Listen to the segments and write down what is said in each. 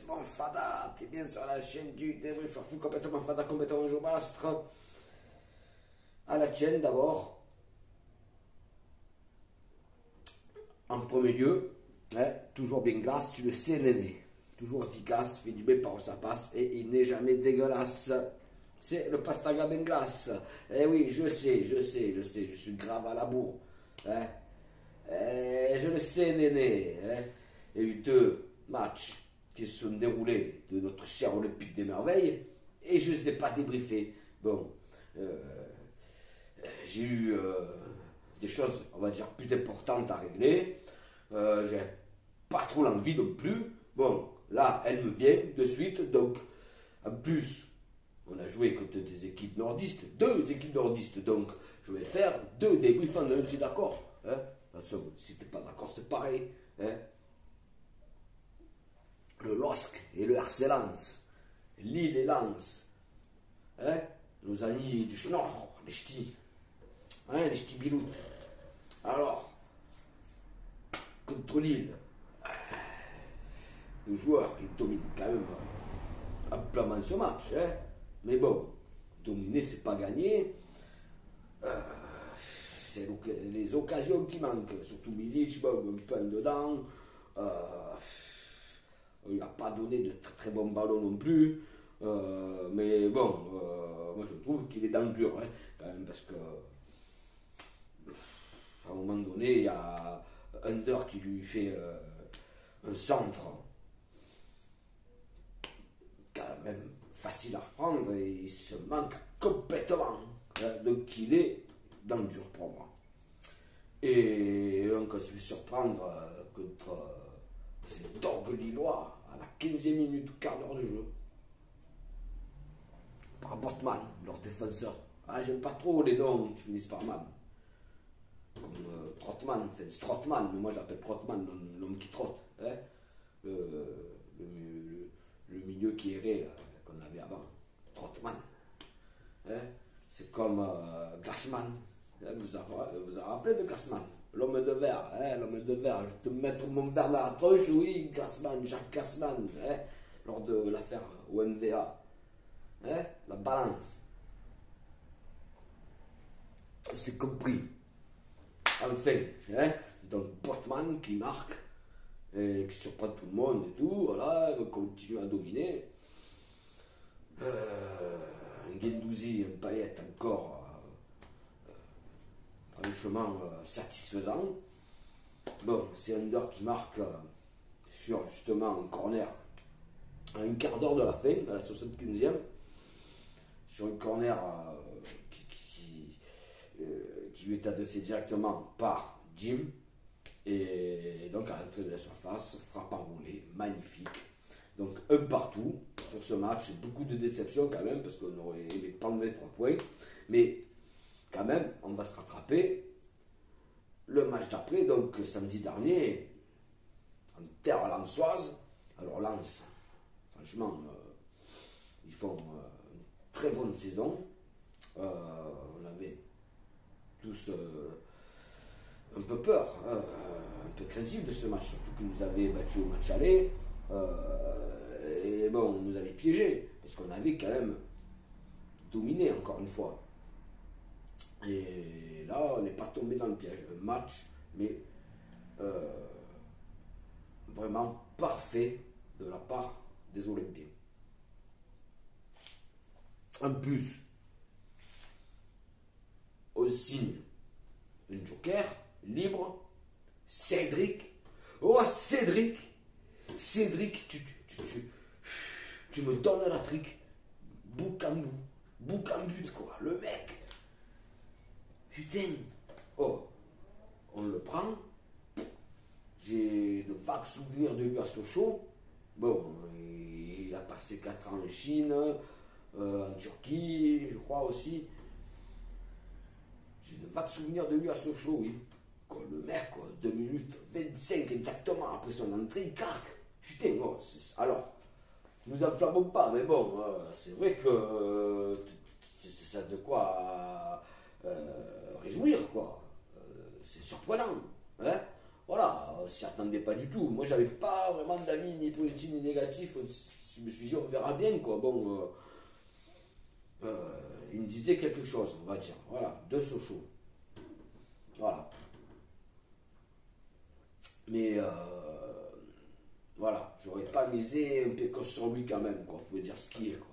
mon fada, t'es bien sur la chaîne du débrief fou complètement fada, complètement jaubastre. À la chaîne d'abord. En premier lieu, toujours bien glace, tu le sais l'aîné. Toujours efficace, fait du bien par où ça passe et il n'est jamais dégueulasse. C'est le pastaga ben glace. Eh oui, je sais, je suis grave à la bourre. Je le sais, Néné. Il y a eu 2 matchs qui se sont déroulés de notre cher Olympique des Merveilles et je ne les ai pas débriefés. Bon, j'ai eu des choses, on va dire, plus importantes à régler. J'ai pas trop l'envie non plus. Bon, là, elle me vient de suite. Donc, en plus, on a joué contre des équipes nordistes, 2 équipes nordistes. Donc, je vais faire 2 débriefs en un, tu es d'accord? Si tu n'es pas d'accord, c'est pareil. Le LOSC et le RC Lens, Lille et Lens, nos amis du Schnorr, les ch'tis, les ch'tis biloutes. Alors, contre Lille, le joueur, il domine quand même amplement ce match. Mais bon, dominer, c'est pas gagner. C'est les occasions qui manquent, surtout Milic, bon, un peu en dedans. Il n'a pas donné de très bons ballons non plus. Mais bon, moi je trouve qu'il est dans le dur, quand même, parce que à un moment donné, il y a Under qui lui fait un centre quand même facile à reprendre et il se manque complètement. Donc il est dans le dur pour moi. Et donc on se fait surprendre contre ces Dorgues lillois à la 15e minute, quart d'heure de jeu. Par Botman, leur défenseur. J'aime pas trop les noms qui finissent par man. Comme Trotman, enfin Strotman, mais moi j'appelle Trotman l'homme qui trotte. Le milieu qui errait qu'on avait avant. Trotman. C'est comme Glassman. Vous avez rappelé de Glassman? L'homme de verre, l'homme de verre. Je te mettre mon verre dans la tronche, oui, Glassman, Jacques Glassman, lors de l'affaire OMVA. La balance. C'est compris. Enfin, donc Portman qui marque, qui surprend tout le monde et tout, voilà, il continue à dominer. Un Guendouzi, un Payet encore franchement satisfaisant. Bon, c'est Under qui marque sur justement un corner à un quart d'heure de la fin, à la 75e, sur un corner qui lui est adressé directement par Jim. Et donc à l'entrée de la surface, frappe enroulée, magnifique. Donc un partout sur ce match, beaucoup de déception quand même, parce qu'on aurait aimé prendre les 3 points. Mais quand même, on va se rattraper. Le match d'après, donc samedi dernier, en terre lensoise. Alors Lens, franchement, ils font une très bonne saison. On avait tous un peu peur, un peu craintif de ce match, surtout qu'ils nous avaient battu au match aller. Et bon, on nous avait piégés, parce qu'on avait quand même dominé encore une fois. Et là, on n'est pas tombé dans le piège. Un match, mais vraiment parfait de la part des Olympiens. En plus, on signe un joker libre, Cédric. Oh Cédric, Cédric, tu me donnes la trique, bout en but quoi, le mec. Putain, oh, on le prend. J'ai de vagues souvenirs de lui à Sochaux. Bon, il a passé 4 ans en Chine, en Turquie, je crois aussi. J'ai de vagues souvenirs de lui à Sochaux, oui. Quoi, le mec, quoi, 2 minutes 25 exactement après son entrée, il claque. Putain, oh, alors, nous enflammons pas, mais bon, c'est vrai que ça a de quoi réjouir, quoi. C'est surprenant. voilà, on s'y attendait pas du tout. Moi, j'avais pas vraiment d'avis ni positif ni négatif. Je me suis dit, on verra bien, quoi. Bon, il me disait quelque chose, on va dire. Voilà, de Sochaux. Voilà. Mais voilà, j'aurais pas misé un peu sur lui quand même, quoi. Faut dire ce qui est, quoi.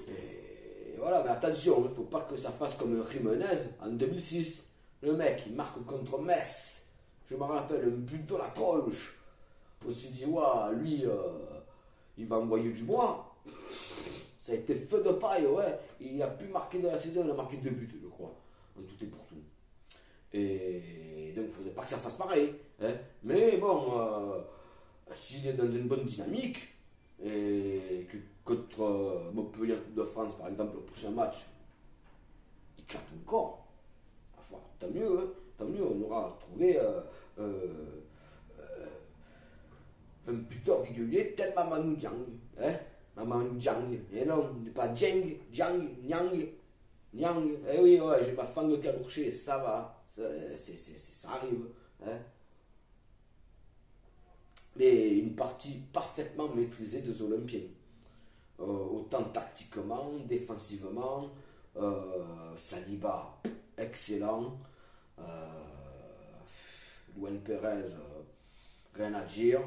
Et voilà, mais attention, il faut pas que ça fasse comme Jiménez en 2006. Le mec, il marque contre Metz. Je me rappelle, un but de la tronche. On s'est dit, ouais, lui, il va envoyer du bois. Ça a été feu de paille, ouais. Il a pu marquer de la saison, il a marqué 2 buts, je crois. En tout et pour tout. Et donc, il ne faudrait pas que ça fasse pareil. Hein. Mais bon, s'il est dans une bonne dynamique, et que contre Montpellier en Coupe de France, par exemple, le prochain match, il claque encore. Enfin, tant mieux, hein. Tant mieux, on aura trouvé un buteur régulier tel Mamadou Diang. Hein. Mamadou Diang. Et non, pas Dieng, Diang, Nyang. Nyang. Eh oui, ouais, j'ai ma femme de calourcher, ça va. Ça arrive. Hein. Mais une partie parfaitement maîtrisée des Olympiens. Autant tactiquement, défensivement, Saliba, excellent. Luan Perez, rien à dire.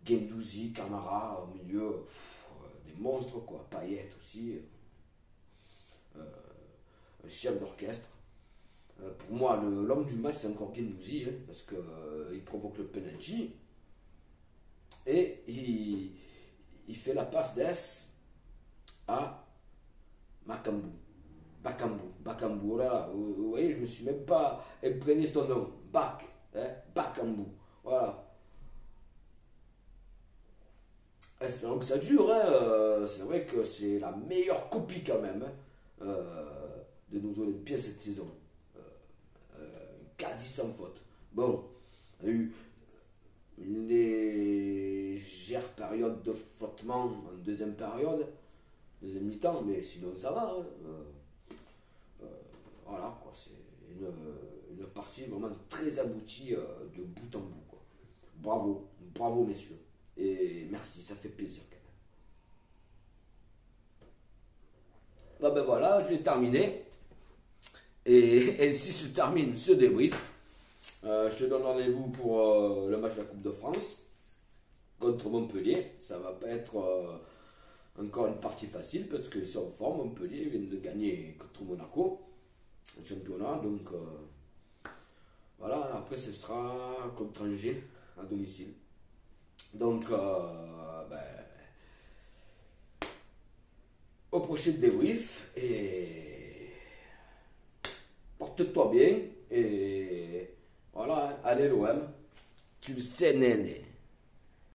Guendouzi, Camara au milieu, des monstres quoi. Payet aussi, chef d'orchestre. Pour moi, l'homme du match, c'est encore Guendouzi, hein, parce qu'il provoque le penalty et il fait la passe d'Es à Bakambu. Bakambu, oh là là, vous voyez, je me suis même pas imprégné son nom. Bakambu, voilà. Espérons que ça dure, hein. C'est vrai que c'est la meilleure copie quand même, hein, de nos Olympiens cette saison. Quasi sans faute. Bon, il y a eu une légère période de flottement en deuxième période, deuxième mi-temps, mais sinon ça va. Hein. Voilà, quoi, c'est une partie vraiment très aboutie de bout en bout. Quoi. Bravo, bravo messieurs. Et merci, ça fait plaisir quand même. Bon ben voilà, j'ai terminé. Et ainsi se termine ce débrief. Je te donne rendez-vous pour le match de la Coupe de France contre Montpellier. Ça va pas être encore une partie facile parce qu'ils sont en forme. Montpellier vient de gagner contre Monaco, le championnat. Donc voilà, après ce sera contre Angers à domicile. Donc au prochain débrief et porte-toi bien et voilà, allez l'OM, tu le sais, néné.